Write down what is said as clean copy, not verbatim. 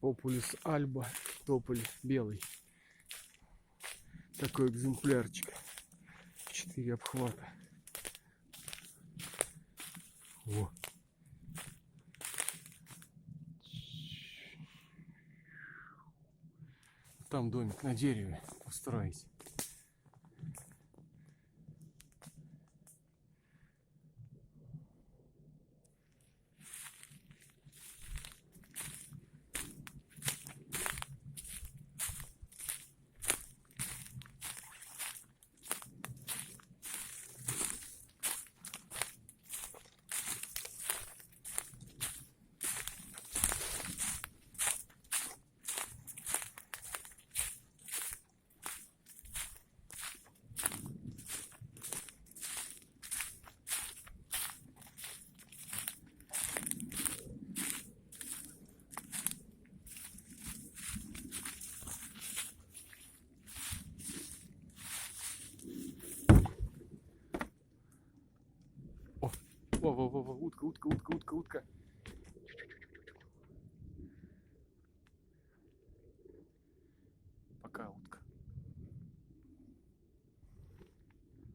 Популюс альба, тополь белый. Такой экземплярчик. 4 обхвата. Во. Там домик на дереве устроить. Во, утка.